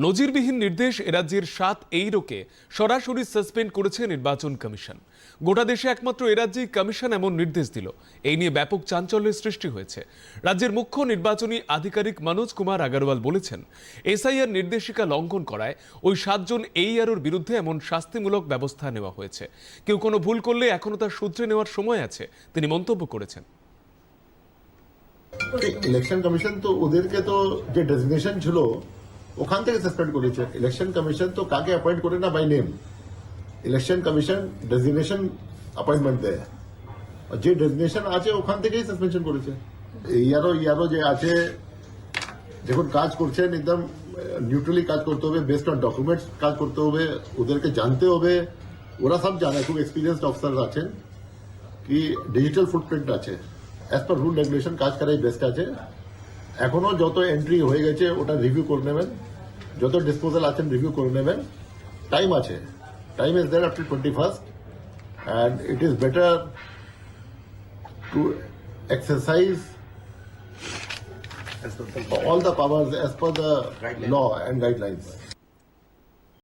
নজিরবিহীন নির্দেশ এরাজ্যের 7 এইরোকে সরাসরি সাসপেন্ড করেছে নির্বাচন কমিশন। গোটা দেশে একমাত্র এরাজ্যেই কমিশন এমন নির্দেশ দিল। এই নিয়ে ব্যাপক চাঞ্চল্যের সৃষ্টি হয়েছে। রাজ্যের মুখ্য নির্বাচনী আধিকারিক মনোজ কুমার আগরওয়াল বলেছেন, এসআইআর নির্দেশিকা লঙ্ঘন করায় ওই 7 জন এইআরওর বিরুদ্ধে এমন শাস্তিমূলক ব্যবস্থা নেওয়া হয়েছে। কেউ কোনো ভুল করলে এখনো তা শুধরে নেওয়ার সময় আছে, তিনি মন্তব্য করেছেন। ইলেকশন কমিশন তো ওদেরকে তো যে ডেজিগনেশন ছিল ওখান থেকে সাসপেন্ড করেছে। ইলেকশন কমিশন তো কাকে অ্যাপয়েন্ট করে না by name, election commission designation appointment দেয়, আর যে ডেজিগনেশন আছে ওখান থেকেই সাসপেনশন করেছে। ইয়ারও যে আছে যখন কাজ করছেন একদম নিউট্রালি কাজ করতে হবে, বেসড অন ডকুমেন্টস কাজ করতে হবে, ওদেরকে জানতে হবে, ওরা সব জানে, খুব এক্সপিরিয়েন্সড অফিসার আছেন কি ডিজিটাল ফুটপ্রিন্ট আছে, অ্যাজ পার রুল রেগুলেশন কাজ করাই বেস্ট আছে। এখনো যত এন্ট্রি হয়ে গেছে ওটা রিভিউ করে নেবেন, যত ডিসপোজাল আছেন রিভিউ করে নেবেন, টাইম আছে, time is there up to 21st and it is better to exercise all the powers as per the law and guidelines.